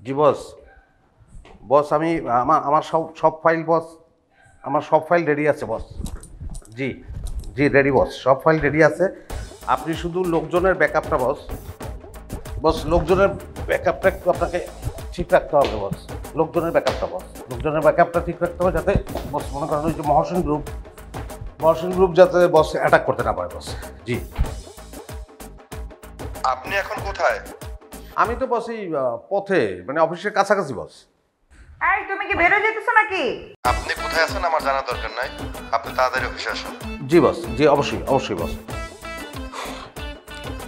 জি বস। বস আমি আমার আমার সব সব ফাইল বস, আমার সব ফাইল রেডি আছে বস। জি জি রেডি বস, সব ফাইল রেডি আছে। আপনি শুধু লোকজনের ব্যাকআপটা বস, বস লোকজনের ব্যাকআপটা একটু আপনাকে ঠিক রাখতে হবে বস। লোকজনের ব্যাকআপটা বস, লোকজনের ব্যাকআপটা ঠিক রাখতে হবে যাতে বস মনে করেন ওই যে মহসিন গ্রুপ যাতে বস অ্যাটাক করতে না পারে বস। জি আপনি এখন কোথায়? আমি তো বস এই পথে মানে অফিসের কাছাকাছি বস। এই তুমি কি বের হয়ে যেতেছো নাকি? আপনি কোথায় আছেন আমার জানার দরকার নাই, আপনি তাড়াতাড়ি অফিসে আসুন। জি বস, জি অবশ্যই অবশ্যই বস।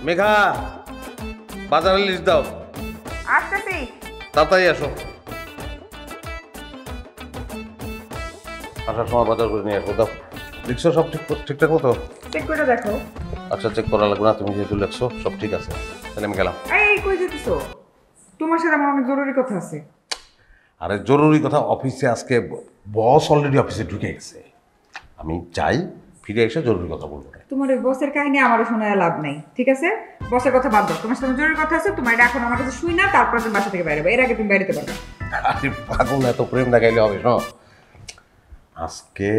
মেঘা, বাজারের লিস্ট দাও। আসতেছি। তাড়াতাড়ি আসো, আসার সময় বাজার করে নিয়ে আসবো। দাও লিখছো সব ঠিকঠাক মতো? চেক করে দেখো। আচ্ছা চেক করা লাগবে না, তুমি যেহেতু লিখছো সব ঠিক আছে, তাহলে আমি গেলাম। এই কই যেতেছো? তোমার সাথে আমার অনেক জরুরি কথা আছে। আরে জরুরি কথা, অফিসে আজকে বস অলরেডি অফিসে ঢুকে গেছে, আমি যাই ফিরে এসে জরুরি কথা বলবো। তোমার ওই বসের কাহিনী আমারও শোনায় লাভ নাই, ঠিক আছে? বসের কথা বাদ দাও, তোমার সাথে জরুরি কথা আছে। তোমার এটা এখন আমার কাছে শুই না, তারপর তুমি বাসা থেকে বাইরে এর আগে তুমি বাইরেতে পারবে। আরে পাগল, এত প্রেম দেখাইলে হবে? শোনো, আজকে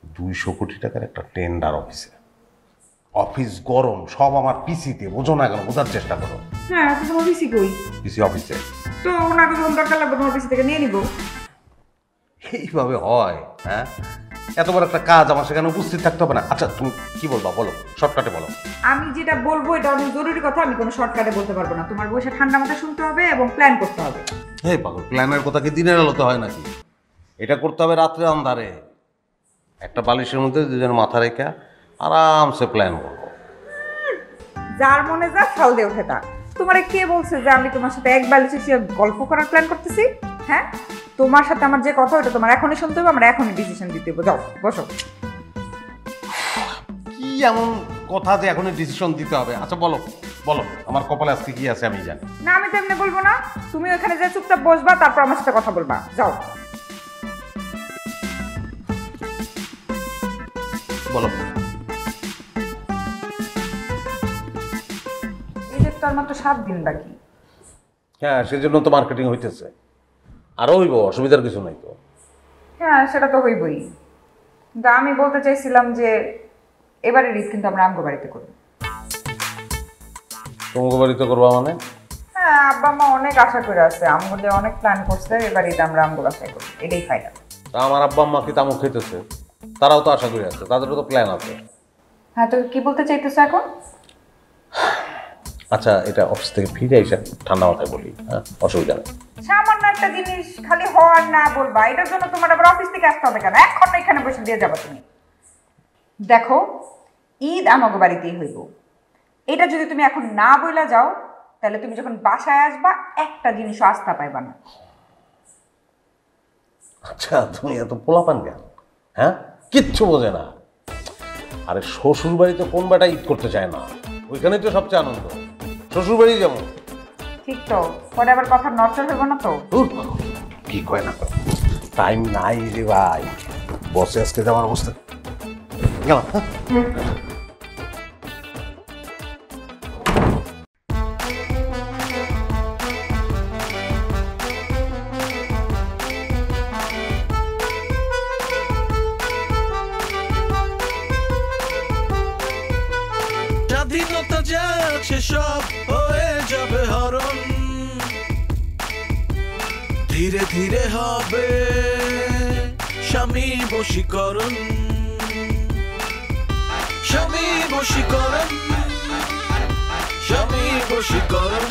200 কোটি টাকার একটা টেন্ডার অফিসে, অফিস গরম, সব আমার পিসিতে, বোঝো না কেন? বোঝার চেষ্টা করো। হ্যাঁ তো তোমার পিসি কই? পিসি অফিসে। তো ওনাকে যখন দরকার লাগবে তোমার পিসি থেকে নিয়ে নিবো। এইভাবে হয়? হ্যাঁ, এত বড় একটা কাজ, আমার সেখানে উপস্থিত থাকতে হবে না? আচ্ছা তুমি কি বলবা বলো, শর্টকাটে বলো। আমি যেটা বলবো এটা অনেক জরুরি কথা, আমি কোনো শর্টকাটে বলতে পারবো না। তোমার বসে ঠান্ডা মাথায় শুনতে হবে এবং প্ল্যান করতে হবে। হ্যাঁ পাগল, প্ল্যানের কথা কি দিনের আলোতে হয় নাকি? এটা করতে হবে রাত্রে অন্ধারে, একটা বালিশের মধ্যে দুজনের মাথা রেখে আরামসে প্ল্যান করবো। যার মনে যা ফল দিয়ে ওঠে তা। তোমারে কে বলছে যে আমি তোমার সাথে এক বালিশে শুয়ে গল্প করার প্ল্যান করতেছি? হ্যাঁ, তোমার সাথে আমার যে কথা ওটা তোমার এখনই শুনতে হবে, আমরা এখনই ডিসিশন দিতে হবে। যাও বসো। কি এমন কথা যে এখনই ডিসিশন দিতে হবে? আচ্ছা বলো বলো, আমার কপালে আজকে কি আছে আমি জানি। না আমি তো এমনি বলবো না, তুমি ওখানে যে চুপচাপ বসবা, তারপর আমার সাথে কথা বলবা। যাও বলো। ঈদের তো আর মাত্র 7 দিন বাকি। হ্যাঁ সেজন্য তো মার্কেটিং হইতেছে, আরও হইব, অসুবিধার কিছু নাই তো। হ্যাঁ সেটা তো হইবই, কিন্তু আমি বলতে চাইছিলাম যে এবারের ঈদ কিন্তু আমরা আমগো বাড়িতে করবো। তোমাকে বাড়িতে করবা মানে? হ্যাঁ আব্বা মা অনেক আশা করে আছে, আমগো দিয়ে অনেক প্ল্যান করছে, এবার ঈদ আমরা আমগো বাসায় করবো, এটাই ফাইনাল। তা আমার আব্বা আম্মা কি তামুক খেতেছে, তারাও তো আশা করে আছে, তাদেরও তো প্ল্যান আছে। হ্যাঁ তো কি বলতে চাইতেছো এখন? আচ্ছা এটা অফিস থেকে ফিরে এসে ঠান্ডা মাথায় বলি, হ্যাঁ অসুবিধা নেই। সামান্য একটা জিনিস খালি হওয়ার না বলবা, এটার জন্য তোমার আবার অফিস থেকে আসতে হবে কেন? এখন এখানে বসে দিয়ে যাবা তুমি। দেখো ঈদ আমাগো বাড়িতেই হইব, এটা যদি তুমি এখন না বইলা যাও তাহলে তুমি যখন বাসায় আসবা একটা জিনিসও আস্থা পাইবা না। আচ্ছা তুমি এত পোলাপান কেন? হ্যাঁ কিচ্ছু বোঝে না। আরে শ্বশুর বাড়িতে কোন বেটা ঈদ করতে চায় না? ওইখানেই তো সবচেয়ে আনন্দ, শ্বশুর বাড়ি যেমন। ঠিক তো, পরে আবার কথা নড়চড় হইব না তো? কি কয় না, টাইম নাই রে ভাই, বসে আজকে যাওয়ার অবস্থা গেলাম। স্বাধীনতা যাচ্ছে সব হয়ে যাবে হরণ, ধীরে ধীরে হবে স্বামী বশীকরণ, স্বামী বশীকরণ, স্বামী বশীকরণ,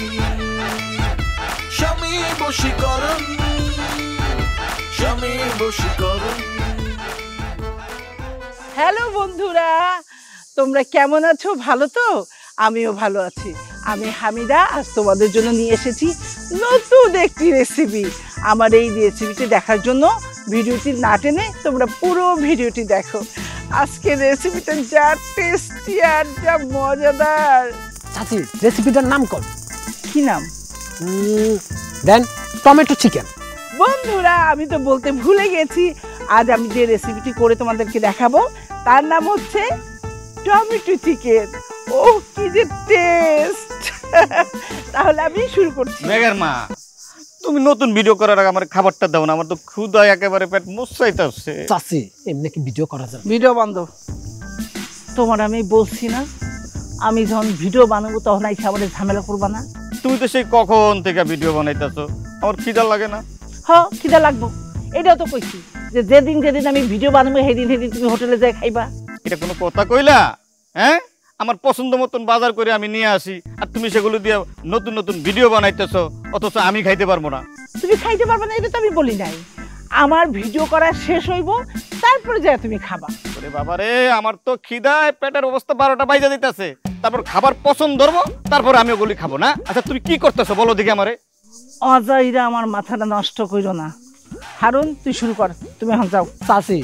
স্বামী বশীকরণ, স্বামী বশীকরণ। হ্যালো বন্ধুরা, তোমরা কেমন আছো? ভালো তো? আমিও ভালো আছি। আমি হামিদা, আজ তোমাদের জন্য নিয়ে এসেছি নতুন একটি রেসিপি। আমার এই রেসিপিটি দেখার জন্য ভিডিওটি না টেনে তোমরা পুরো ভিডিওটি দেখো। আজকের রেসিপিটা যা টেস্টি আর যা মজাদার। চাচি রেসিপিটার নাম কর। কি নাম? দেন টমেটো চিকেন। বন্ধুরা আমি তো বলতে ভুলে গেছি, আজ আমি যে রেসিপিটি করে তোমাদেরকে দেখাবো তার নাম হচ্ছে টমেটো চিকেন। ও কি যে টেস্ট! তাহলে আমি শুরু করছি। মেঘের মা, তুমি নতুন ভিডিও করার আগে আমার খাবারটা দাও না, আমার তো ক্ষুধায় একেবারে পেট মুছাইতেছে। চাচি এমনি কি ভিডিও করা যাবে? ভিডিও বন্ধ। তোমার আমি বলছি না, আমি যখন ভিডিও বানাবো তখন আইসা আমাদের ঝামেলা করবা না। তুমি তো সেই কখন থেকে ভিডিও বানাইতেছো, আমার খিদা লাগে না? হ্যাঁ খিদা লাগবো, এটাও তো কইছি যে যেদিন যেদিন আমি ভিডিও বানাবো সেদিন সেদিন তুমি হোটেলে যাই খাইবা। এটা কোনো কথা কইলা? হ্যাঁ, আমার পছন্দ মতন বাজার করে আমি নিয়ে আসি, আর তুমি সেগুলো দিয়ে নতুন নতুন ভিডিও বানাইতেছো, অথচ আমি খাইতে পারবো না। তুমি খাইতে পারবে না এটা তো আমি বলি নাই, আমার ভিডিও করা শেষ হইব তারপরে যা তুমি খাবা। ওরে বাবা রে, আমার তো খিদায় পেটের অবস্থা 12টা বাজে দিতেছে, তারপর খাবার পছন্দ ধরবো, তারপর আমি ওগুলি খাবো না? আচ্ছা তুমি কি করতেছো বলো দেখি আমারে। অজাইরা আমার মাথাটা নষ্ট কইরো না। হারুন তুই শুরু কর, তুমি এখন যাও। চাচি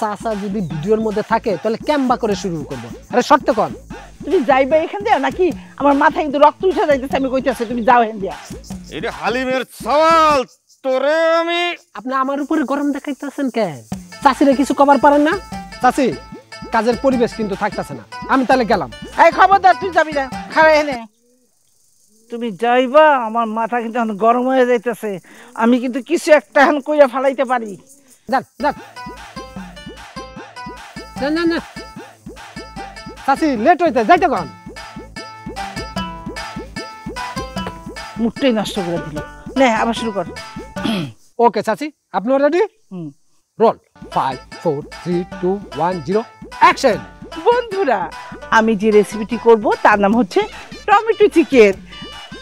চাচা যদি ভিডিওর মধ্যে থাকে তাহলে ক্যাম্বা করে শুরু করবো। আরে শর্ত কর। তুমি যাইবা এখান দিয়া নাকি আমার মাথায় কিন্তু রক্ত উঠে যাইতেছে, আমি কইতেছি তুমি যাও এখান দিয়া। এটা হালিমের সওয়াল, তোরে আমি। আপনি আমার উপরে গরম দেখাইতেছেন কেন? চাচিরে কিছু কবার পারেন না? চাচি কাজের পরিবেশ কিন্তু থাকতেছে না, আমি তাহলে গেলাম। এই খবরদার তুই যাবি না, খাড়া এনে। তুমি যাইবা, আমার মাথা কিন্তু এখন গরম হয়ে যাইতেছে, আমি কিন্তু কিছু একটা এখন কইরা ফালাইতে পারি। যান যান না না না চাচি লেট হইতে যাইতে কন। মুখটাই নষ্ট করে দিল। নে আবার শুরু কর। ওকে চাচি, আপনিও রেডি? হুম। Role 5 4 3 2 1 0 action. বন্ধুরা, আমি যে রেসিপিটি করব তার নাম হচ্ছে টমেটো চিকেন।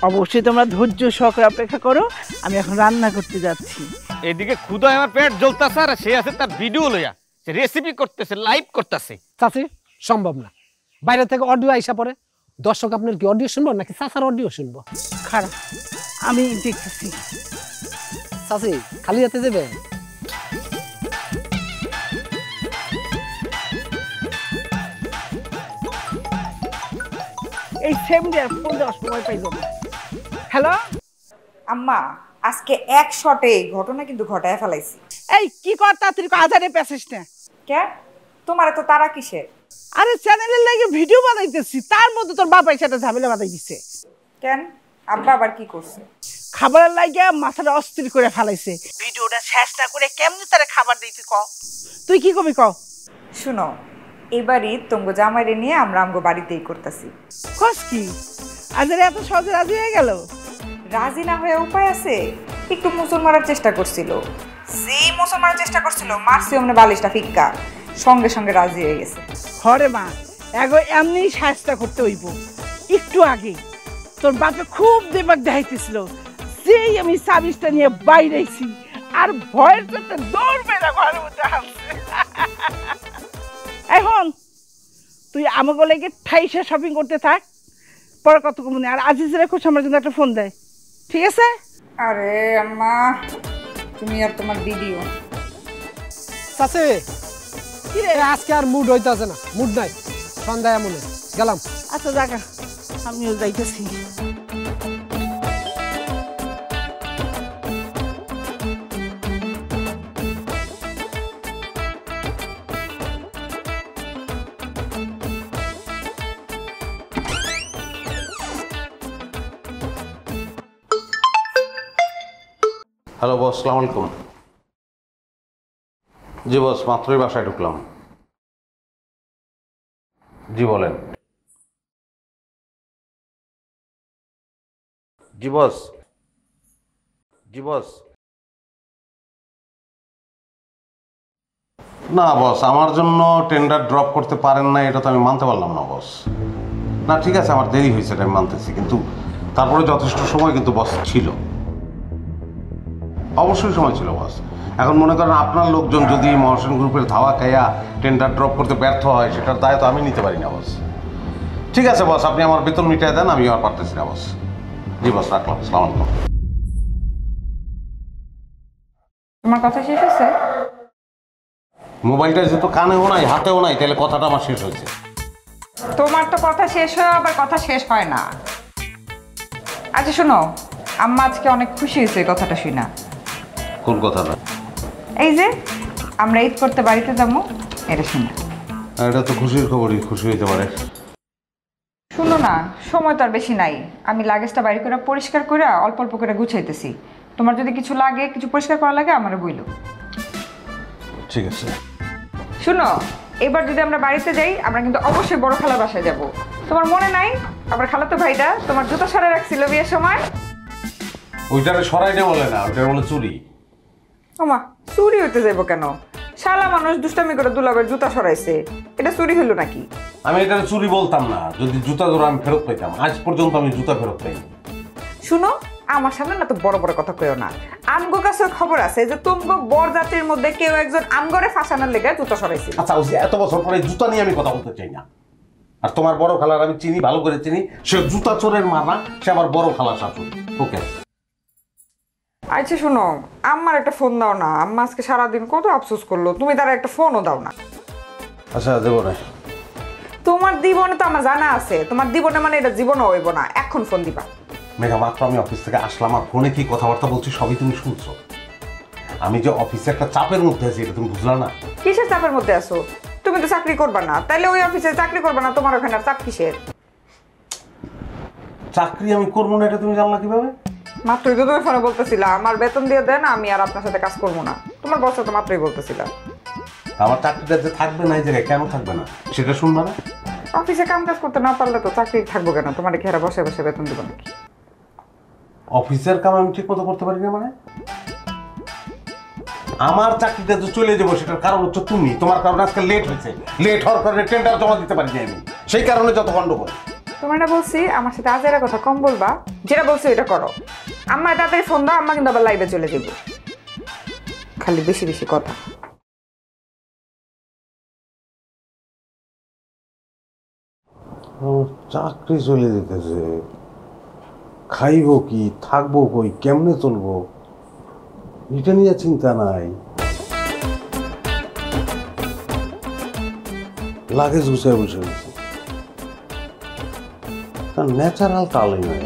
অবশ্যই তোমরা ধৈর্য সহকারে অপেক্ষা করো, আমি এখন রান্না করতে যাচ্ছি। এদিকে ক্ষুধায় আমার পেট জ্বলতেছে, আর সে আছে তার ভিডিও লইয়া, সে রেসিপি করতেছে, লাইভ করতেছে। চাচি সম্ভব না, বাইরে থেকে অডিও আইসা পড়ে। দর্শক আপনার কি অডিও শুনবো নাকি চাচার অডিও শুনবো? খারাপ, আমি দেখতেছি। চাচি খালি হাতে যাবে? এই সেম ডে ফোন দেওয়ার সময় পাইব না। হ্যালো আম্মা, আজকে এক শটে ঘটনা কিন্তু ঘটায় ফেলাইছি। এই কি কর তাড়াতাড়ি আজারে পেছিস না? কে তোমার তো তারা কিসের? আরে চ্যানেলের লাগে ভিডিও বানাইতেছি, তার মধ্যে তোর বাপ এসে একটা ঝামেলা বানাই দিছে। কেন আব্বা আবার কি করছে? খাবারের লাগে মাথাটা অস্থির করে ফেলাইছে। ভিডিওটা শেষ না করে কেমনি তারে খাবার দিতে ক? তুই কি কবি ক? শুনো, এবারই তোমগো জামাইরে নিয়ে আমরা আমগো বাড়িতেই করতেছি। কস কি আজারে এত সহজে রাজি হয়ে গেল? রাজি না হয়ে উপায় আছে? একটু মুসল মারার চেষ্টা করছিল, যেই মুসল মারার চেষ্টা করছিল মারছি অমনে বালিশটা ফিক্কা, সঙ্গে সঙ্গে রাজি হয়ে গেছে। হরে মা, এগো এমনি সাহায্য করতে হইব। একটু আগে তোর বাপে খুব দেবাক দেখাইতেছিল, যেই আমি সাবিসটা নিয়ে বাইরেছি আর ভয়ের চোটে দৌড় মেরা ঘরের মধ্যে আসছে। এখন তুই আমাকে লেগে ঠাইসা শপিং করতে থাক, পরে কত কমনে। আর আজিজের খুব আমার জন্য একটা ফোন দেয়, ঠিক আছে? আরে আম্মা, তুমি আর তোমার ভিডিও। চাচি আজকে আর মুড হইতাছে না, মুড নাই, সন্ধ্যায় এমন গেলাম। আচ্ছা জাগা, আমিও যাইতেছি। হ্যালো বস, আসসালামু আলাইকুম। জি বস, মাত্রই বাসায় ঢুকলাম। জি বলেন। জি বস। জি বস। না বস, আমার জন্য টেন্ডার ড্রপ করতে পারেন না এটা তো আমি মানতে পারলাম না বস। না ঠিক আছে, আমার দেরি হয়েছে এটা আমি মানতেছি, কিন্তু তারপরে যথেষ্ট সময় কিন্তু বস ছিল, অবশ্যই সময় ছিল বস। এখন মনে করেন আপনার লোকজন যদি মহাসেন গ্রুপের ধাওয়া খাইয়া টেন্ডার ড্রপ করতে ব্যর্থ হয়, সেটার দায় তো আমি নিতে পারি না বস। ঠিক আছে বস, আপনি আমার বেতন মিটাই দেন, আমি আর পারতেছি না বস। জি বস, রাখলাম, আসসালামু আলাইকুম। তোমার কথা শেষ হয়েছে? মোবাইলটা যেহেতু কানেও নাই হাতেও নাই, তাহলে কথাটা আমার শেষ হয়েছে। তোমার তো কথা শেষ হয়, আবার কথা শেষ হয় না। আচ্ছা শোনো, আম্মা আজকে অনেক খুশি হয়েছে এই কথাটা শুনা। কোন কথাটা? এই যে আমরা ঈদ করতে বাড়িতে যাবো, এটা শুনে। এটা তো খুশির খবরই, খুশি হইতে পারে। শুনো না, সময় তো আর বেশি নাই, আমি লাগেজটা বাইরে করে পরিষ্কার করে অল্প অল্প করে গুছাইতেছি। তোমার যদি কিছু লাগে, কিছু পরিষ্কার করা লাগে আমারে বইলো। ঠিক আছে। শুনো, এবার যদি আমরা বাড়িতে যাই আমরা কিন্তু অবশ্যই বড় খালার বাসায় যাব। তোমার মনে নাই আমার খালাতো ভাইটা তোমার জুতা সরে রাখছিল বিয়ের সময়? ওইটারে সরাই না বলে না, ওইটারে বলে চুরি। ওমা, চুরি হইতে যাবো কেন? শালা মানুষ দুষ্টামি করে দুলাবের জুতা সরাইছে, এটা চুরি হলো নাকি? আমি এটারে চুরি বলতাম না যদি জুতা জোড়া আমি ফেরত পাইতাম। আজ পর্যন্ত আমি জুতা ফেরত পাইনি। শুনো, আমার সামনে না তো বড় বড় কথা কইও না। আমগো কাছে খবর আছে যে তুমগো বরযাত্রীর মধ্যে কেউ একজন আমগরে ফাঁসানোর লেগে জুতা সরাইছিল। আচ্ছা, ওই যে এত বছর পরে জুতা নিয়ে আমি কথা বলতে চাই না। আর তোমার বড় খালার আমি চিনি, ভালো করে চিনি। সে জুতা চোরের মা না, সে আমার বড় খালার শাশুড়ি। ওকে। আচ্ছা শুনো, আম্মার একটা ফোন দাও না। আম্মা আজকে সারাদিন কত আফসোস করলো, তুমি তার একটা ফোনও দাও না। আচ্ছা, দেবো না। তোমার জীবনে তো আমার জানা আছে, তোমার জীবনে মানে এটা জীবনও হইব না। এখন ফোন দিবা। মেঘা, মাত্র আমি অফিস থেকে আসলাম, আর ফোনে কি কথাবার্তা বলছি সবই তুমি শুনছো। আমি যে অফিসে একটা চাপের মধ্যে আছি এটা তুমি বুঝলা না? কিসের চাপের মধ্যে আছো? তুমি তো চাকরি করবা না, তাইলে ওই অফিসে চাকরি করবা না, তোমার ওখানে আর চাপ কিসের? চাকরি আমি করবো না এটা তুমি জানলা কিভাবে? মাত্রই তো তুমি ফোনে বলতেছিলা আমার বেতন দিয়ে দেন, আমি আর আপনার সাথে কাজ করবো না। তোমার বস তো মাত্রই বলতেছিলা। আমার চাকরিটা যে থাকবে না এই জায়গায়, কেন থাকবে না সেটা শুনবা না? অফিসে কাম কাজ করতে না পারলে তো চাকরি থাকবো কেন? তোমার কি হারা বসে বসে বেতন দিব নাকি? অফিসের কাম আমি ঠিক মতো করতে পারি না মানে? আমার চাকরিটা যে চলে যাবো সেটার কারণ হচ্ছে তুমি। তোমার কারণে আজকে লেট হয়েছে, লেট হওয়ার কারণে টেন্ডার জমা দিতে পারিনি আমি, সেই কারণে যত গন্ডগোল। তোমার না বলছি আমার সাথে আজ এর কথা কম বলবা, যেটা বলছি ওইটা করো। আম্মা তাড়াতাড়ি ফোন দাও, আম্মা কিন্তু আবার লাইভে চলে যাবো। খালি বেশি বেশি কথা। চাকরি চলে যেতেছে, খাইবো কি, থাকবো কই, কেমনে চলবো এটা নিয়ে চিন্তা নাই। লাগেজ গুছায় বসে গেছে, তার ন্যাচারাল তালই নয়।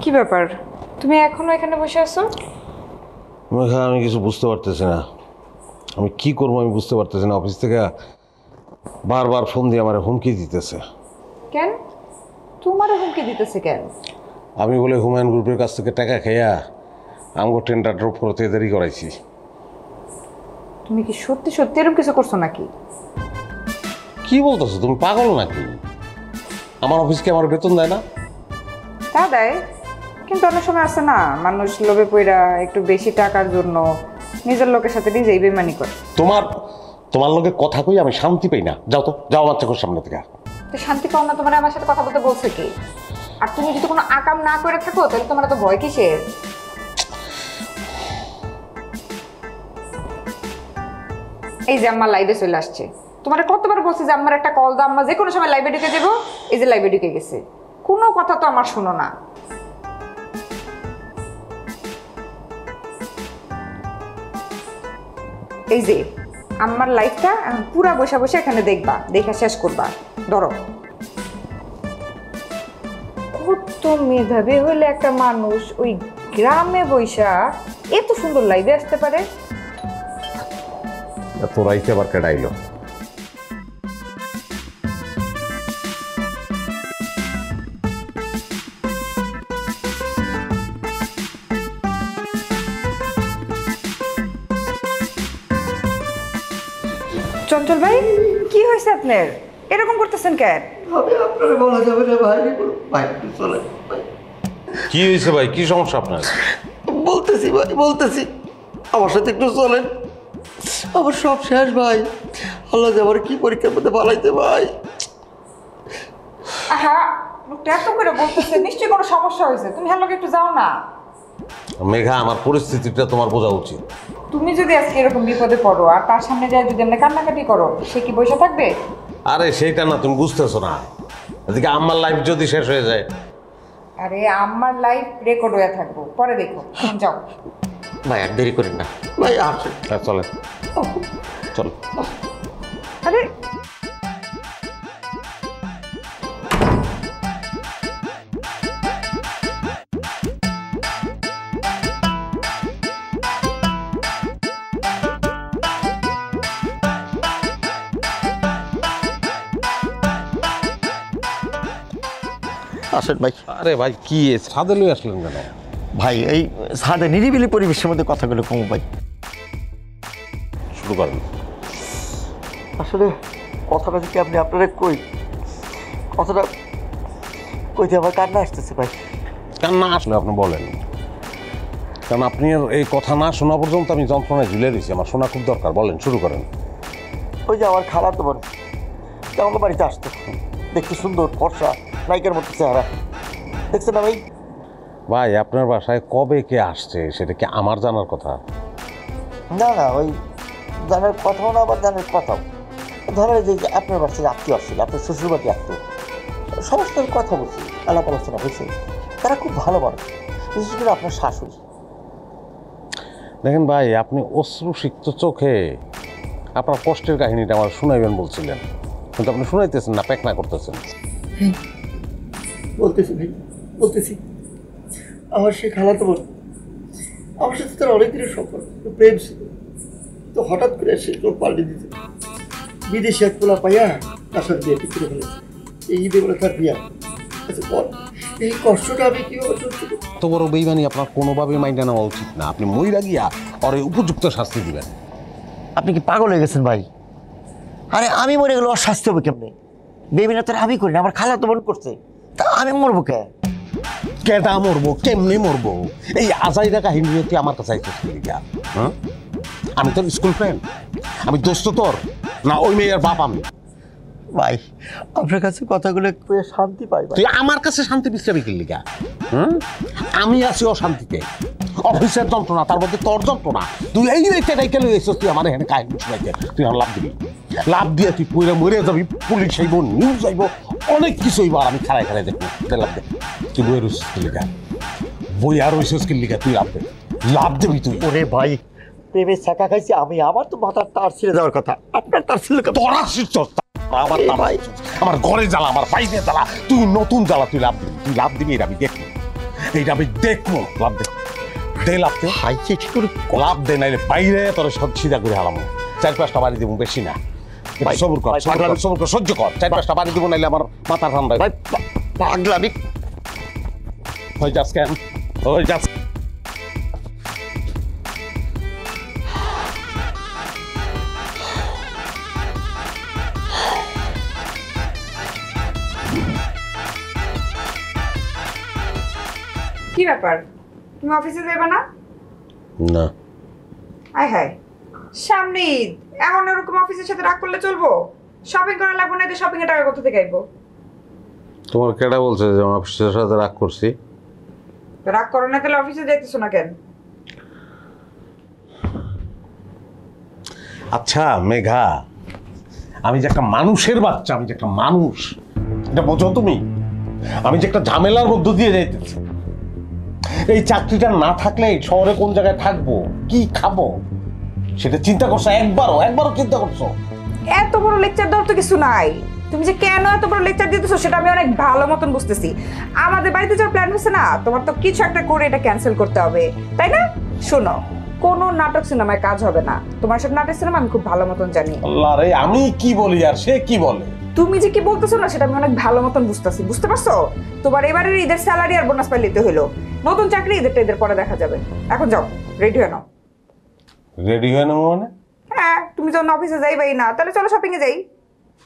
কি ব্যাপার, তুমি এখনো এখানে বসে আছো? আমি কিছু বুঝতে পারতেছি না, আমি কি করবো আমি বুঝতে পারতেছি না। অফিস থেকে বারবার ফোন দিয়ে আমার হুমকি দিতেছে। কেন তোমারও হুমকি দিতেছে কেন? আমি বলে হুমায়ুন গ্রুপের কাছ থেকে টাকা খাইয়া আমাকে টেন্ডার ড্রপ করতে দেরি করাইছি। তুমি কি সত্যি সত্যি এরকম কিছু করছো নাকি? কি বলতেছো তুমি, পাগল নাকি? আমার অফিসকে আমার বেতন দেয় না? তা দেয়, কিন্তু অনেক সময় আছে না মানুষ লোভে পইরা একটু বেশি টাকার জন্য নিজের লোকের সাথে নিজেই বেইমানি করে। তোমার লোকে কথা কই আমি শান্তি পাই না। যাও তো, যাও আমার চোখের সামনে থেকে। তো শান্তি পাও না? তোমার আমার সাথে কথা বলতে বলছে কি? আর তুমি যদি কোনো আকাম না করে থাকো তাহলে তোমার তো ভয় কিসের? এই যে আম্মা লাইভে চলে আসছে, তোমার কতবার বলছি যে আম্মার একটা কল দাও, আম্মা যে কোনো সময় লাইভে ঢুকে যাবো। এই যে লাইভে ঢুকে গেছে, কোনো কথা তো আমার শোনো না। এই যে আমার লাইফটা পুরা বসে বসে এখানে দেখবা, দেখা শেষ করবা। ধরো, কত মেধাবী হলে একটা মানুষ ওই গ্রামে বৈশা এত সুন্দর লাইভে আসতে পারে। এত রাইতে আবার কেডাইলো? চঞ্চল ভাই, কি হয়েছে আপনার? এরকম করতেছেন কেন? কি হয়েছে ভাই, কি সমস্যা আপনার? বলতেছি ভাই, বলতেছি, আমার সাথে একটু চলেন। আমার সব শেষ ভাই, আল্লাহ যে আমার কি পরীক্ষার মধ্যে বানাইতে ভাই। হ্যাঁ, লোকটা এত করে বলতেছে, নিশ্চয়ই কোনো সমস্যা হয়েছে। তুমি হ্যাঁ লোকে একটু যাও না। মেঘা, আমার পরিস্থিতিটা তোমার বোঝা উচিত। তুমি যদি আজকে এরকম বিপদে পড়ো আর তার সামনে যায় যদি আমরা কান্নাকাটি করো, সে কি বসে থাকবে? আরে সেইটা না, তুমি বুঝতেছো না। এদিকে আমার লাইফ যদি শেষ হয়ে যায়। আরে আমার লাইফ রেকর্ড হয়ে থাকবো, পরে দেখো। যাও ভাই, আর দেরি করেন না ভাই, আসেন। চলে চলো। আরে আসেন ভাই। আরে ভাই কি ছাদে লই আসলেন কেন? ভাই এই ছাদে নিরিবিলি পরিবেশের মধ্যে কথাগুলো কম ভাই। শুরু করেন। আসলে কথাটা যদি আপনি আপনারা কথাটা কইতে আমার কান্না আসতেছে ভাই। কান্না আসলে আপনি বলেন, কারণ আপনি এই কথা না শোনা পর্যন্ত আমি যন্ত্রণায় ঝুলে দিয়েছি। আমার শোনা খুব দরকার। বলেন, শুরু করেন। ওই যে আমার খালাতো বোন আমার বাড়িতে আসতো, দেখতে সুন্দর ফর্সা নায়িকার মতো চেহারা, দেখছেন না ভাই? ভাই আপনার বাসায় কবে কে আসছে সেটা কি আমার জানার কথা? না না, ওই জানার কথাও না, আবার জানার কথাও। ধরেন যে আপনার বাসায় আত্মীয় আসছিল, আপনার শ্বশুরবাড়ি আত্মীয়, সমস্ত কথা বলছি, আলাপ আলোচনা হয়েছে। তারা খুব ভালো মানুষ, বিশেষ করে আপনার শাশুড়ি। দেখেন ভাই, আপনি অশ্রুসিক্ত চোখে আপনার কষ্টের কাহিনীটা আমার শুনাইবেন বলছিলেন, কিন্তু আপনি শুনাইতেছেন না, প্যাকনা করতেছেন। বলতেছি ভাই, বলতেছি। আমার সে খালাতো বোন, আমার সাথে তার অনেক দিনের সম্পর্ক, প্রেম ছিল। তো হঠাৎ করে সে চোখ পাল্টে দিতে, বিদেশে এক পোলা পাইয়া তার সাথে বিয়ে করে ফেলেছে। এই ঈদে বলে তার বিয়া। আচ্ছা বল, এই কষ্টটা আমি কীভাবে চলছি? এত বড় বেইমানি আপনার কোনোভাবে মাইন্ডে নেওয়া উচিত না। আপনি মইরা গিয়া ওর উপযুক্ত শাস্তি দিবেন। আপনি কি পাগল হয়ে গেছেন ভাই? আরে আমি মরে গেলে ওর শাস্তি হবে কেমনি? বেবিনা তো আমি করি না, আমার খালাতো বোন করছে, তা আমি মরবো কে? কেডা মরবো, কেমনি মরবো? এই আজাইরা কাহিনী তুই আমার কাছে আইছিস কি লিগা? হ্যাঁ, আমি তোর স্কুল ফ্রেন্ড, আমি দোস্ত তোর না ওই মেয়ের বাপ? আমি ভাই আপনার কাছে কথাগুলো শান্তি পাই ভাই। তুই আমার কাছে শান্তি বিশ্রামী কি লিগা? আমি আছি অশান্তিতে, অফিসের যন্ত্রণা, তার মধ্যে তোর যন্ত্রণা। তুই এই রেখে রেখে লই এসেছিস, তুই আমার এখানে কাহিনী শুনাইতে। তুই আমার লাভ দিবি, লাভ দিয়ে তুই পুরো মরে যাবি, পুলিশ আইব, নিউজ আইব, অনেক কিছু হইব, আর আমি খাড়াই খাড়াই দেখবো। লাভ দে, তুই বই রইছিস কি লিগা? বই আর রইছিস কি লিগা? তুই লাভ দে, লাভ দিবি তুই। ওরে ভাই, প্রেমের ছাকা খাইছি আমি, আমার তো মাথার তার ছিঁড়ে যাওয়ার কথা, আপনার তার ছিল তোরা শিখছ, আমার ভাই, আমার ঘরে জ্বালা, আমার বাইরে জ্বালা, তুই নতুন জ্বালা। তুই লাভ দিবি, তুই লাভ দিবি, এটা আমি দেখবো, এইটা আমি দেখবো। লাভ দে, দে লাভ দে। ভাই কি করে লাভ দে, নাইলে বাইরে তোর সিধা করে হালাম। 4-5টা বাড়ি দিব, বেশি না। সবর কর, সবর কর, সহ্য কর। 4-5টা বাড়ি দিব, নাইলে আমার মাথা ঠান্ডা। ভাই পাগলামি হয়ে যাস কেন? হয়ে যাস। কি ব্যাপার, তুমি অফিসে যাবে না? না, আয় হায়, সামনে ঈদ, এখন এরকম অফিসের সাথে রাগ করলে চলবো? শপিং করা লাগবো না, শপিং এর টাকা কোথা থেকে আইবো? তোমার কেডা বলছে যে আমি অফিসের সাথে রাগ করছি? রাগ করো না, তাহলে অফিসে যাইতেছো না কেন? আচ্ছা মেঘা, আমি যে একটা মানুষের বাচ্চা, আমি যে একটা মানুষ, এটা বোঝো তুমি? আমি যে একটা ঝামেলার মধ্য দিয়ে যাইতেছি। এই চাকরিটা না থাকলে শহরে কোন জায়গায় থাকবো, কি খাবো, সেটা চিন্তা করছো? একবারও চিন্তা করছো? এত বড় লেকচার দেওয়ার তো কিছু নাই। তুমি যে কেন এত বড় লেকচার দিতেছো সেটা আমি অনেক ভালো মতন বুঝতেছি। আমাদের বাড়িতে যাওয়ার প্ল্যান হচ্ছে না, তোমার তো কিছু একটা করে এটা ক্যান্সেল করতে হবে, তাই না? শোনো, কোনো নাটক সিনেমায় কাজ হবে না। তোমার সব নাটক সিনেমা আমি খুব ভালো মতন জানি। আল্লাহ রে, আমি কি বলি আর সে কি বলে? তুমি যে কি বলতেছো না সেটা আমি অনেক ভালো মতন বুঝতেছি, বুঝতে পারছো? তোমার এবারের ঈদের স্যালারি আর বোনাস পাইলে হলো, নতুন চাকরি ঈদের পরে দেখা যাবে। এখন যাও, রেডি হয়ে নাও। রেডি হয়ে নেবো মানে? হ্যাঁ, তুমি যখন অফিসে যাইবাই না, তাহলে চলো শপিং এ যাই।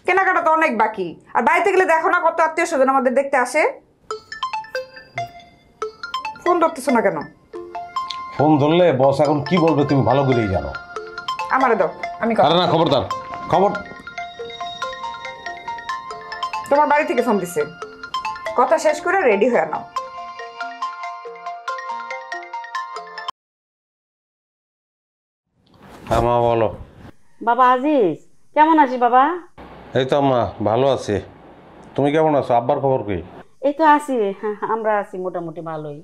কেনাকাটা তো অনেক বাকি, আর বাড়িতে গেলে দেখো না কত আত্মীয় স্বজন আমাদের দেখতে আসে। ফোন ধরতেছো না কেন? ফোন ধরলে বস এখন কি বলবে তুমি ভালো করেই জানো। আমারে দাও, আমি আরে না, খবরদার, খবর। তোমার বাড়ি থেকে ফোন দিছে, কথা শেষ করে রেডি হয়ে নাও। হ্যাঁ মা, বলো। বাবা আজিজ, কেমন আছিস বাবা? এই তো আম্মা, ভালো আছি। তুমি কেমন আছো? আব্বার খবর কি? এই তো আছি, আমরা আছি মোটামুটি ভালোই।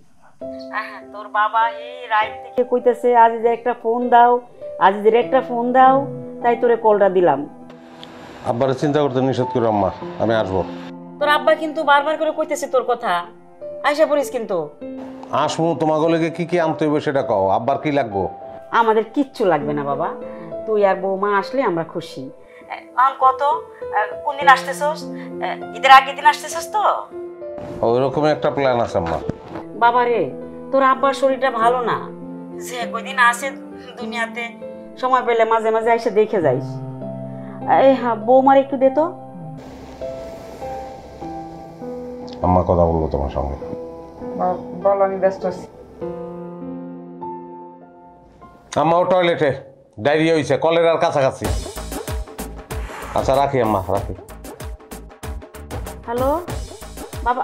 তোর বাবা এই রাত থেকে কইতেছে আজিজের একটা ফোন দাও, আজিজের একটা ফোন দাও, তাই তোরে কলটা দিলাম। আব্বারে চিন্তা করতে নিষেধ করো আম্মা, আমি আসবো। তোর আব্বা কিন্তু বারবার করে কইতেছে তোর কথা, আইসা পড়িস কিন্তু। আসবো, তোমাকে লেগে কি কি আনতে হইবে সেটা কও। আব্বার কি লাগবো? আমাদের কিচ্ছু লাগবে না বাবা, তুই আর বৌমা আসলে আমরা খুশি। কত কোন দিন আসতেছস? ঈদের আগের দিন আসতেছস তো? ওইরকম একটা প্ল্যান আছে আম্মা। বাবা রে, তোর আব্বার শরীরটা ভালো না, যে কয়দিন আসে দুনিয়াতে, সময় পেলে মাঝে মাঝে এসে দেখে যাইস। এই হ্যাঁ, বৌমার একটু দে তো। আম্মা কথা বলবো তোমার সঙ্গে। বলো, আমি ব্যস্ত আছি। আম্মাও টয়লেটে, ডায়রিয়া হয়েছে, কলেরার কাছাকাছি। আচ্ছা রাখি আম্মা, রাখি। হ্যালো বাবা।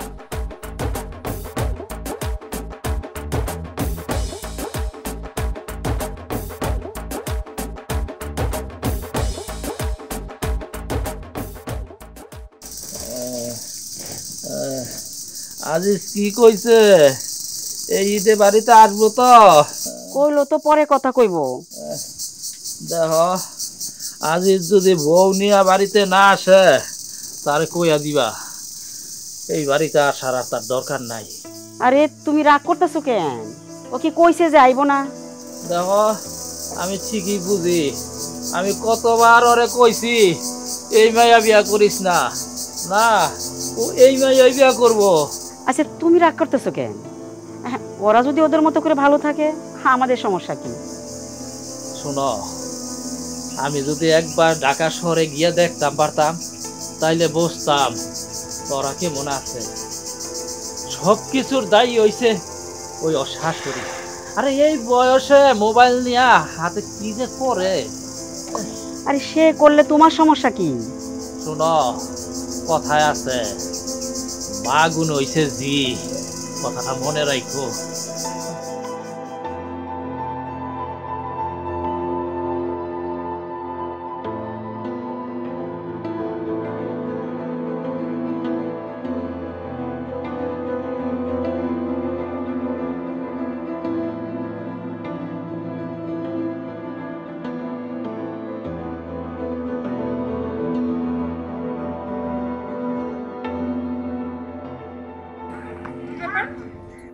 আজিজ কি কইছে? এই ঈদে বাড়িতে আসবো তো? কইলো তো, পরে কথা কইবো। দেখো, আজিজ যদি বউ নিয়ে বাড়িতে না আসে তারে কইয়া দিবা এই বাড়িতে আসার আর তার দরকার নাই। আরে তুমি রাগ করতেছো কেন? ও কি কইছে যে আইবো না? দেখো, আমি ঠিকই বুঝি, আমি কতবার ওরে কইছি এই মাইয়া বিয়া করিস না, না ও এই মাইয়াই বিয়া করবো। আচ্ছা তুমি রাগ করতেছো কেন? হ্যাঁ, ওরা যদি ওদের মতো করে ভালো থাকে, হ্যাঁ, আমাদের সমস্যা কি? শোনো, আমি যদি একবার ঢাকা শহরে গিয়ে দেখতাম পারতাম, তাইলে বুঝতাম ওরা কেমন আছে। সব কিছুর দায়ী হইছে ওই অশাশুড়ি। আরে এই বয়সে মোবাইল নিয়ে হাতে কি যে করে। আরে সে করলে তোমার সমস্যা কি? শোনো, কথায় আছে মা গুণ হইছে জি, কথাটা মনে রাখো।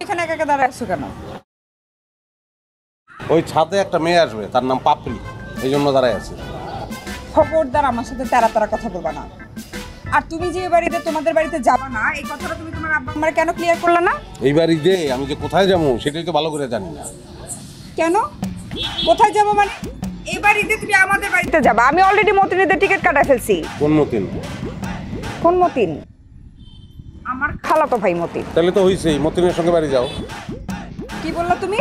এখানে একা একা দাঁড়ায় আছো কেন? ওই ছাদে একটা মেয়ে আসবে, তার নাম পাপড়ি, এই জন্য দাঁড়ায় আছে। খবরদার আমার সাথে তারা তারা কথা বলবা না। আর তুমি যে বাড়িতে তোমাদের বাড়িতে যাবা না, এই কথাটা তুমি তোমার আব্বা আম্মার কেন ক্লিয়ার করলে না? এইবার ঈদে আমি যে কোথায় যাবো সেটাই তো ভালো করে জানি না। কেন? কোথায় যাবো মানে? এবার ঈদে তুমি আমাদের বাড়িতে যাবা। আমি অলরেডি মতিনের টিকিট কাটায় ফেলছি। কোন মতিন? কোন মতিন? আমার খালাতো ভাই মতিন। তাহলে তো হইছেই, মতিনের সঙ্গে বাড়ি যাও। কি বললা তুমি?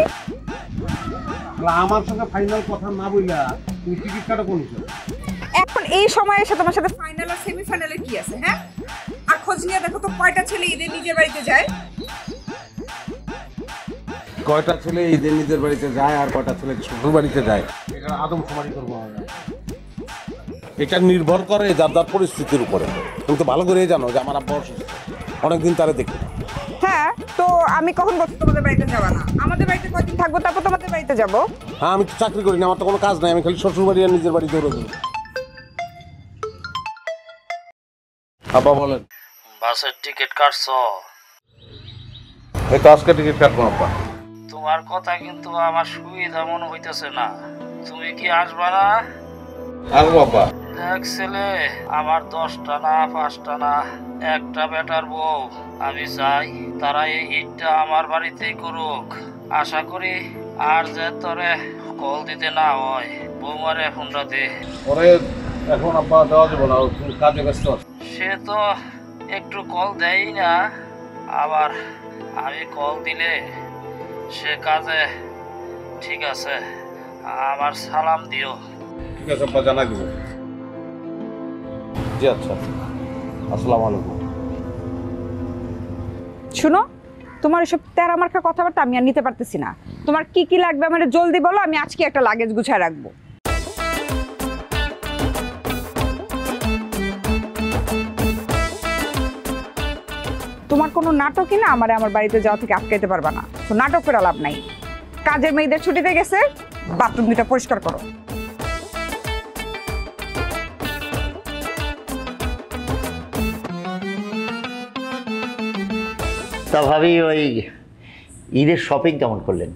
আমার সঙ্গে ফাইনাল কথা না বইলা তুমি টিকিট কাটো কোন হিসাবে? এখন এই সময় এসে তোমার সাথে ফাইনাল আর সেমিফাইনালে কি আছে? হ্যাঁ, আর খোঁজ নিয়ে দেখো তো কয়টা ছেলে ঈদে নিজের বাড়িতে যায়। কয়টা ছেলে ঈদে নিজের বাড়িতে যায় আর কয়টা ছেলে শ্বশুর বাড়িতে যায়, এটা আদমশুমারি করবো আমরা। এটা নির্ভর করে যার যার পরিস্থিতির উপরে। তুমি তো ভালো করেই জানো যে আমার আব্বা অসুস্থ, অনেকদিন তারে দেখি। হ্যাঁ, তো আমি কখন বলছি তোমাদের বাড়িতে যাবা না? আমাদের বাড়িতে কয়দিন থাকবো, তারপর তোমাদের বাড়িতে যাবো। হ্যাঁ, আমি তো চাকরি করি না, আমার তো কোনো কাজ নাই, আমি খালি শ্বশুর বাড়ি আর নিজের বাড়ি দৌড়ে দিই। আব্বা বলেন। বাসের টিকিট কাটছো? এই তো আজকে টিকিট কাটবো আব্বা। তোমার কথা কিন্তু আমার সুবিধা মনে হইতেছে না। তুমি কি আসবা না? আসবো আব্বা। দেখ ছেলে, আমার 10টা না 5টা না, একটা বেটার বউ আমি চাই তারা এই ঈদটা আমার বাড়িতেই করুক। আশা করি আর যে তোরে কল দিতে না হয়, বৌমারে ফোনটা দে। পরে এখন আব্বা দেওয়া যাবো না, কাজে ব্যস্ত আছে। সে তো একটু কল দেয়ই না, আবার আমি কল দিলে সে কাজে। ঠিক আছে, আমার সালাম দিও। ঠিক আছে আব্বা, জানাই দিব। জি আচ্ছা, আসসালামু আলাইকুম। শুনো, তোমার এসব তেরা মার্কা কথাবার্তা আমি আর নিতে পারতেছি না। তোমার কি কি লাগবে আমার জলদি বলো, আমি আজকে একটা লাগেজ গুছায় রাখবো। তোমার কোনো নাটকই না আমারে আমার বাড়িতে যাওয়া থেকে আটকাইতে পারবা না। তো নাটক করে লাভ নাই। কাজের মেয়েদের ছুটিতে গেছে, বাথরুম দুটা পরিষ্কার করো। তা ভাবি, ওই ঈদের শপিং কেমন করলেন?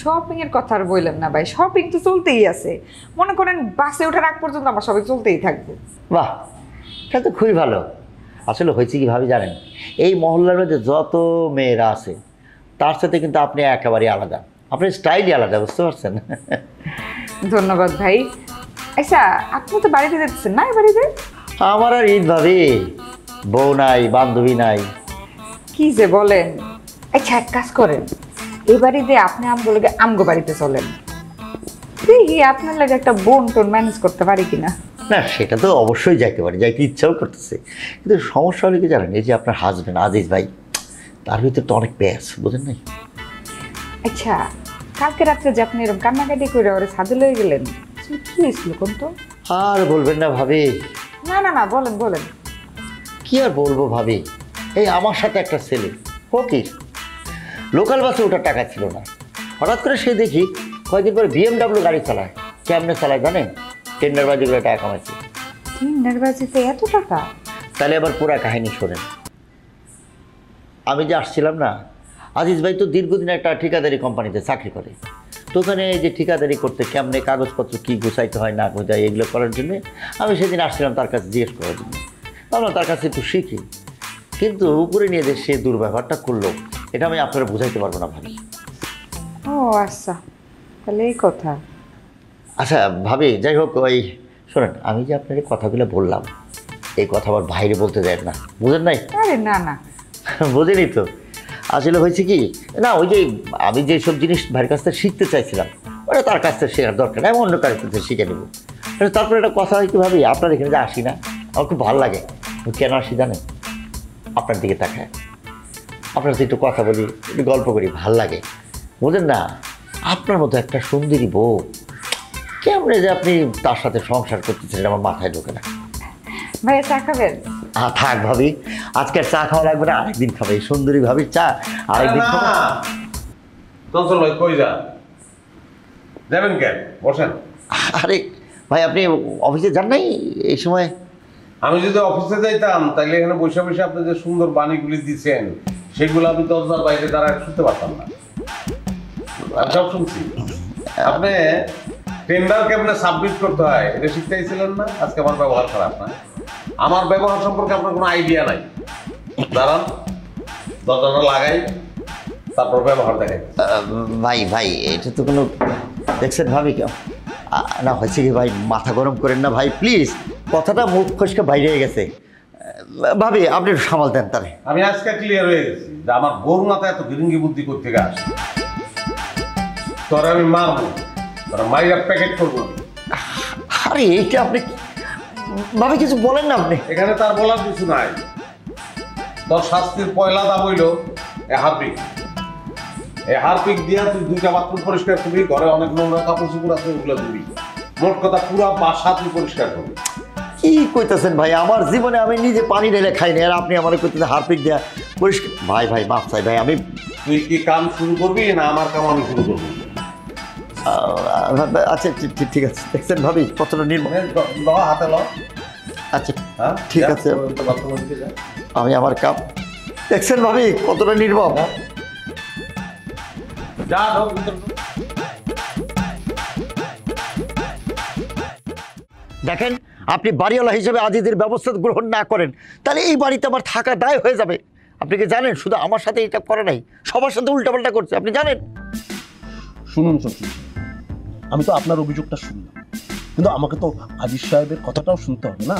শপিং এর কথা আর বললেন না ভাই, শপিং তো চলতেই আছে। মনে করেন বাসে ওঠার আগ পর্যন্ত আমার শপিং চলতেই থাকবে। বাহ, তাহলে তো খুবই ভালো। আসলে হয়েছে কি ভাবি জানেন, এই মহল্লার মধ্যে যত মেয়েরা আছে তার সাথে কিন্তু আপনি একেবারেই আলাদা, আপনার স্টাইলই আলাদা, বুঝতে পারছেন? ধন্যবাদ ভাই। আচ্ছা, আপনি তো বাড়িতে যাচ্ছেন না এই বাড়িতে? আমার আর ঈদ ভাবি, বউ নাই, বান্ধবী নাই। কি যে বলেন! আচ্ছা, এক কাজ করেন, এই বাড়িতে আপনি আমগো বাড়িতে চলেন, দেখি আপনার লাগে একটা বোন টোন ম্যানেজ করতে পারি কিনা। না সেটা তো অবশ্যই যাইতে পারে, যাইতে ইচ্ছাও করতেছে, কিন্তু সমস্যা হলে কি জানেন, এই যে আপনার হাজবেন্ড আজিজ ভাই, তার ভিতরে তো অনেক প্যাস, বোঝেন নাই? আচ্ছা, কালকে রাত্রে যে আপনি এরকম কান্নাকাটি করে ওরে ছাদে লয়ে গেলেন, কি হয়েছিল কোন তো? আর বলবেন না ভাবি। না না না, বলেন বলেন। কি আর বলবো ভাবি, এই আমার সাথে একটা ছেলে ফকির, লোকাল বাসে ওঠার টাকা ছিল না, হঠাৎ করে সে দেখি কয়েকদিন পরে BMW গাড়ি চালায়। কেমনে চালায় জানেন? টেন্ডারবাজি করে টাকা কামাইছে। টেন্ডারবাজিতে এত টাকা? তাহলে আবার পুরা কাহিনী শোনেন। আমি যে আসছিলাম না, আজিজ ভাই তো দীর্ঘদিন একটা ঠিকাদারি কোম্পানিতে চাকরি করে, তো ওখানে এই যে ঠিকাদারি করতে কেমনে কাগজপত্র কী গুছাইতে হয় না গোছাই এগুলো করার জন্য আমি সেদিন আসছিলাম তার কাছে জিজ্ঞেস করার জন্য। আমরা তার কাছে একটু শিখি, কিন্তু উপরে নিয়ে যে সে দুর্ব্যবহারটা করলো, এটা আমি আপনারা বুঝাইতে পারবো না ভাবি। ও আচ্ছা, তাহলে এই কথা। আচ্ছা ভাবি, যাই হোক, ওই শোনেন, আমি যে আপনার এই কথাগুলো বললাম, এই কথা আবার বাইরে বলতে দেন না, বুঝেন নাই? আরে না না, বোঝেনি তো। আসলে হয়েছে কি না, ওই যে আমি যেসব জিনিস ভাইয়ের কাছ থেকে শিখতে চাইছিলাম, ওটা তার কাছ থেকে শেখার দরকার নেই, আমি অন্য কারোর কাছে শিখে নেব। তারপরে একটা কথা হয় কি ভাবি, আপনার এখানে যে আসি না, আমার খুব ভালো লাগে। কেন আসি জানেন? আপনার দিকে তাকায়, আপনার সাথে একটু কথা বলি, একটু গল্প করি, ভাল লাগে, বুঝলেন না? আপনার মতো একটা সুন্দরী বউ, কেমনে যে আপনি তার সাথে সংসার করতেছেন আমার মাথায় ঢোকে না। ভাইয়া চা খাবেন? থাক ভাবি, আজকে চা খাওয়া লাগবে না, আরেকদিন খাবে। সুন্দরী ভাবির চা আরেকদিন খাবে। চল কই যাবেন কেন? বসেন। আরে ভাই, আপনি অফিসে যান নাই এই সময়? আমি যদি অফিসে যাইতাম তাহলে এখানে বসে বসে আপনি যে সুন্দর বাণীগুলি দিচ্ছেন সেগুলো আমি দরজার বাইরে দাঁড়ায় শুনতে পারতাম না। আমি সব শুনছি। আপনি টেন্ডার কেমনে সাবমিট করতে হয় এটা শিখতেছিলেন না? আজকে আমার ব্যবহার খারাপ না? আমার ব্যবহার সম্পর্কে আপনার কোনো আইডিয়া নাই। দাঁড়ান, দরজাটা লাগাই, তারপর ব্যবহার দেখাই। ভাই ভাই, এটা তো কোনো দেখছেন ভাবি কেউ না, হয়েছে কি ভাই, মাথা গরম করেন না ভাই প্লিজ, কথাটা মুখ ফসকে বাইরে গেছে। ভাবি আপনি একটু সামাল দেন তারে। আমি আজকে ক্লিয়ার হয়ে গেছি যে আমার গরু মাথায় এত গিরিঙ্গি বুদ্ধি করতে আসে। তোর আমি মারবো, তোরা মাইরা প্যাকেট করবো। আরে এইটা আপনি ভাবি কিছু বলেন না আপনি। এখানে তার বলার কিছু নাই। তোর শাস্তির পয়লা দাম হইল এ হারপিক। এই হারপিক দিয়া তুই দুইটা বাথরুম পরিষ্কার করবি, ঘরে অনেক নোংরা কাপড় চোপড় আছে ওগুলো ধুবি। মোট কথা পুরা বাসা তুই পরিষ্কার করবি। কি কইতেছেন ভাই, আমার জীবনে আমি নিজে পানি ঢেলে খাইনি, আর আপনি আমার কইতেছেন হারপিক দেয়া পরিষ্কার। ভাই ভাই মাফ চাই ভাই, আমি। তুই কি কাম শুরু করবি না আমার কাম আমি শুরু করবো? আচ্ছা ঠিক আছে। দেখছেন ভাবি কতটা নির্মম। হাতে ল। আচ্ছা ঠিক আছে, আমি আমার কাপ। দেখছেন ভাবি কতটা নির্মম। যা দেখেন, আপনি বাড়িওয়ালা হিসেবে আজিদের ব্যবস্থা গ্রহণ না করেন, তাহলে এই বাড়িতে আমার থাকা দায় হয়ে যাবে। আপনি কি জানেন, শুধু আমার সাথে এটা করে নাই, সবার সাথে উল্টাপাল্টা করছে, আপনি জানেন? শুনুন শত্রু, আমি তো আপনার অভিযোগটা শুনলাম, কিন্তু আমাকে তো আজিজ সাহেবের কথাটাও শুনতে হবে না?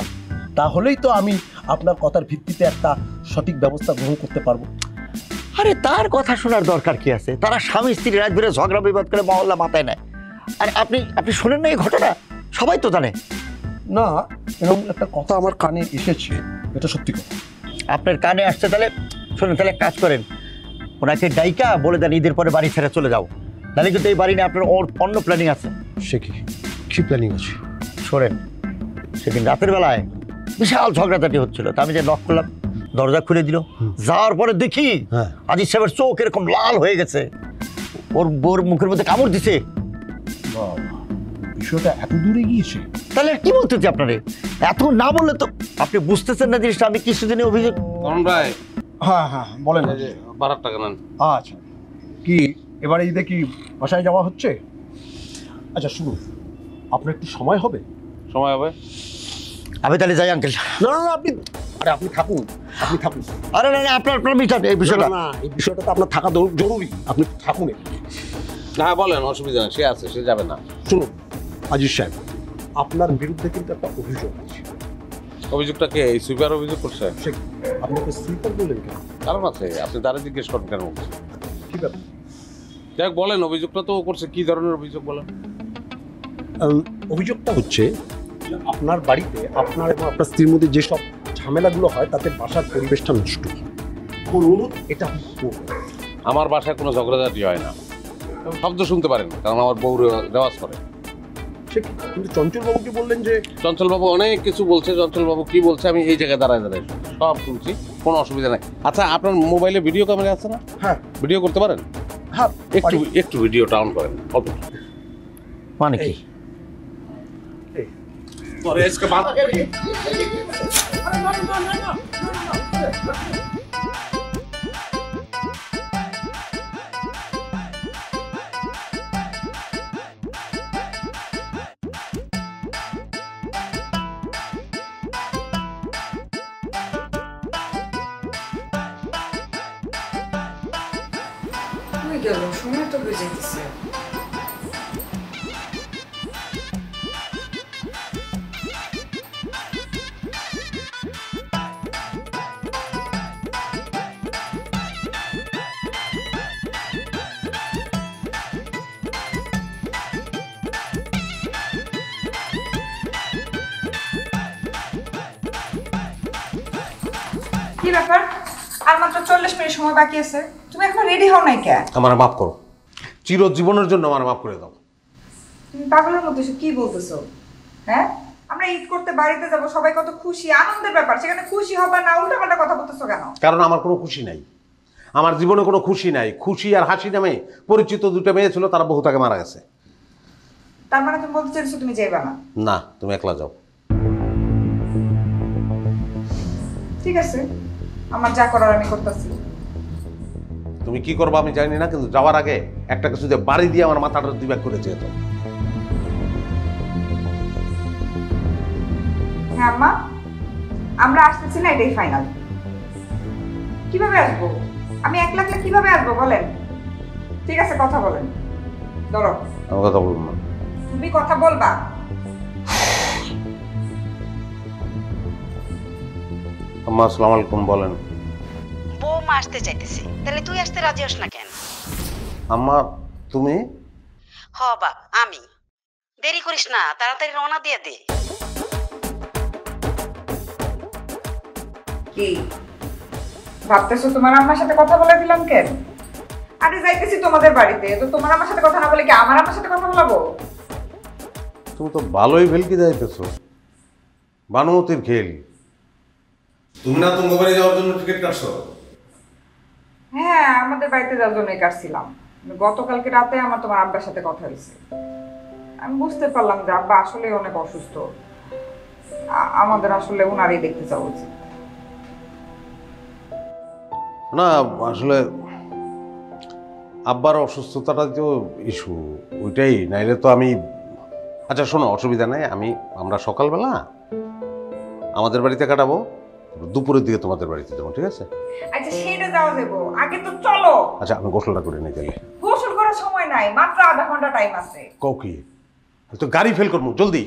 তাহলেই তো আমি আপনার কথার ভিত্তিতে একটা সঠিক ব্যবস্থা গ্রহণ করতে পারবো। আরে তার কথা শোনার দরকার কি আছে? তারা স্বামী স্ত্রী রাত ধরে ঝগড়া বিবাদ করে মহল্লা মাথায় নেয়। আর আপনি শোনেন না এই ঘটনা? সবাই তো জানে। না, এরকম একটা কথা আমার কানে এসেছে, এটা সত্যি কথা। আপনার কানে আসছে, তাহলে শোনেন, তাহলে কাজ করেন, ওনাকে ডাইকা বলে দেন ঈদের পরে বাড়ি ছেড়ে চলে যাও, তাহলে কিন্তু এই বাড়ি নিয়ে আপনার অন্য প্ল্যানিং আছে। সে কি প্ল্যানিং আছে? শোনেন, সেদিন রাতের বেলায় বিশাল ঝগড়াঝাটি হচ্ছিল, তা আমি যে নক করলাম, দরজা খুলে দিল, যাওয়ার পরে দেখি আজিজ সাহেবের চোখ এরকম লাল হয়ে গেছে, ওর বোর মুখের মধ্যে কামড় দিছে। বিষয়টা এত দূরে গিয়েছে? তাহলে কি বলতেছি আপনারে, এত না বললে তো আপনি বুঝতেছেন না জিনিসটা। আমি কিছুদিনে অভিযোগ। ভাই হ্যাঁ বলেন। 12 টাকা নেন। আচ্ছা, কি এবারে ঈদে কি বাসায় যাওয়া হচ্ছে? আচ্ছা শুনুন, আপনার একটু সময় হবে? সময় হবে? আমি তাহলে যাই আঙ্কেল। না আপনি আরে আপনি থাকুন, আপনি থাকুন। আরে না আপনার মিটার এই বিষয়টা না, এই বিষয়টা তো আপনার থাকা জরুরি, আপনি থাকুন। না বলেন, অসুবিধা নেই, সে আছে, সে যাবে না। শুনুন আজিজ সাহেব, আপনার বিরুদ্ধে কিন্তু একটা অভিযোগ আছে। অভিযোগটা কে? এই সুইপার অভিযোগ করছে? আপনাকে সুইপার বললেন কেন? কারণ আছে, আপনি তারা জিজ্ঞেস করেন কেন? কি ব্যাপার? যাক বলেন, অভিযোগটা তো করছে, কি ধরনের অভিযোগ বলেন? অভিযোগটা হচ্ছে যে আপনার বাড়িতে আপনার এবং আপনার স্ত্রীর মধ্যে যেসব ঝামেলাগুলো হয় তাতে বাসার পরিবেশটা নষ্ট হয়। অনুরোধ এটা আপনি করবেন। আমার বাসায় কোনো ঝগড়াঝাটি হয় না, শব্দ শুনতে পারেন, কারণ আমার বউ রেওয়াজ করে। সে কিন্তু চঞ্চলবাবুকে বললেন যে চঞ্চলবাবু অনেক কিছু বলছে, চঞ্চলবাবু কি বলছে আমি এই জায়গায় দাঁড়ায় সব শুনছি, কোনো অসুবিধা নাই। আচ্ছা, আপনার মোবাইলে ভিডিও ক্যামেরা আছে না? হ্যাঁ। ভিডিও করতে পারেন? হ্যাঁ। একটু ভিডিওটা অন করেন। মানে কি? গেল সময় তো হয়ে যেতেছে। কি ব্যাপার, আর মাত্র 40 মিনিট সময় বাকি আছে, তুমি এখন রেডি হও নাই কেন? আমার মাফ করো, চিরজীবনের জন্য আমার মাফ করে দাও। তুমি পাগলের মতো কি বলতেছো? হ্যাঁ, আমরা ঈদ করতে বাড়িতে যাব, সবাই কত খুশি, আনন্দের ব্যাপার, সেখানে খুশি হবা না উল্টাপাল্টা কথা বলতেছো কেন? কারণ আমার কোনো খুশি নাই, আমার জীবনে কোনো খুশি নাই। খুশি আর হাসি নামে পরিচিত দুটো মেয়ে ছিল, তারা বহু আগে মারা গেছে। তার মানে তুমি বলতে চাইছো তুমি যাইবা না? না, তুমি একলা যাও। ঠিক আছে, আমার যা করার আমি করতেছি। তুমি কি করবা আমি জানি না, কিন্তু যাওয়ার আগে একটা কিছু দিয়ে বাড়ি দিয়ে আমার মাথাটা দুই করে যেত। হ্যাঁ আম্মা, আমরা আসতেছি না, এটাই ফাইনাল। কিভাবে আসবো আমি? একলা একলা কিভাবে আসবো বলেন? ঠিক আছে, কথা বলেন। ধরো, আমি কথা বলবো না। তুমি কথা বলবা। আম্মা আসসালামু আলাইকুম। বলেন। বৌমা আসতে চাইতেছে, তাহলে তুই আসতে রাজি হস না কেন? আম্মা তুমি? হ বাপ, আমি। দেরি করিস না, তাড়াতাড়ি রওনা দিয়ে দে। কি ভাবতেছো তোমার আম্মার সাথে কথা বলে দিলাম কেন? আরে যাইতেছি তোমাদের বাড়িতে, তো তোমার আম্মার সাথে কথা না বলে কি আমার আম্মার সাথে কথা বলাবো? তুমি তো ভালোই ভেলকি যাইতেছো, বানুমতির খেল। তুমি না তোমার বাড়ি যাওয়ার জন্য টিকিট কাটছো? হ্যাঁ, আমাদের বাড়িতে যাওয়ার জন্যই কাটছিলাম। গতকালকে রাতে আমার তোমার আব্বার সাথে কথা হয়েছে, আমি বুঝতে পারলাম যে আব্বা আসলে অনেক অসুস্থ, আমাদের আসলে ওনারই দেখতে যাওয়া উচিত। না আসলে আব্বার অসুস্থতাটা তো ইস্যু, ওইটাই। নাইলে তো আমি, আচ্ছা শোনো, অসুবিধা নাই, আমরা সকালবেলা আমাদের বাড়িতে কাটাবো, দুপুরের দিকে তোমাদের বাড়িতে যাবো, ঠিক আছে? আচ্ছা সেটা যাওয়া যাবো, আগে তো চলো। আচ্ছা আমি গোসলটা করে নিই তাহলে। গোসল করার সময় নাই, মাত্র আধা ঘন্টা টাইম আছে। কও কি, তো গাড়ি ফেল করবো, জলদি।